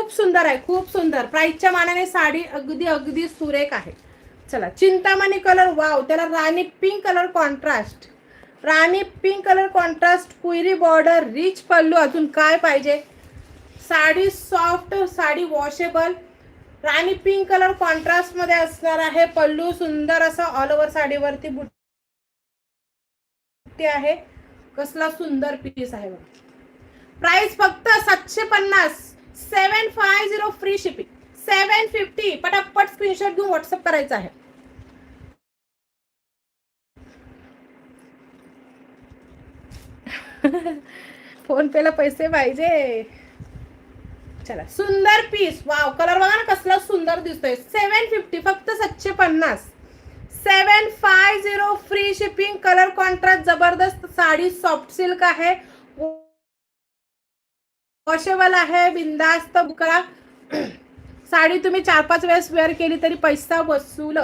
खूप सुंदर आहे, खूप सुंदर. प्राइसच्या मानाने साडी अगदी अगदी सुरेख आहे. चला, चिंतामणी कलर, वाव. त्याला rani pink colour contrast, rani pink colour contrast, कुयरी बॉर्डर, रिच पल्लू. अजून काय पाहिजे? Sari soft, sari washable, rani pink colour contrast मध्ये असणार आहे. पल्लू सुंदर असं ऑल ओव्हर साडीवरती बुट्टी आहे. कसला सुंदर पीस आहे बघा. प्राइस फक्त 750, 750 फ्री शिपिंग, 750. पटापट स्क्रीनशॉट घेऊन व्हॉट्सअप करायचा आहे. फोन पेला पैसे पाहिजे. चला, सुंदर पीस, वाव. कलर बघा ना कसला सुंदर दिसतोय. 750, फक्त 750, 750 फ्री शिपिंग. कलर कॉन्ट्रास्ट जबरदस्त. साडी सॉफ्ट सिल्क आहे, वॉशेबल आहे. बिंदास्त करा. साडी तुम्ही 4-5 वेळेस वेअर केली तरी पैसा वसूल.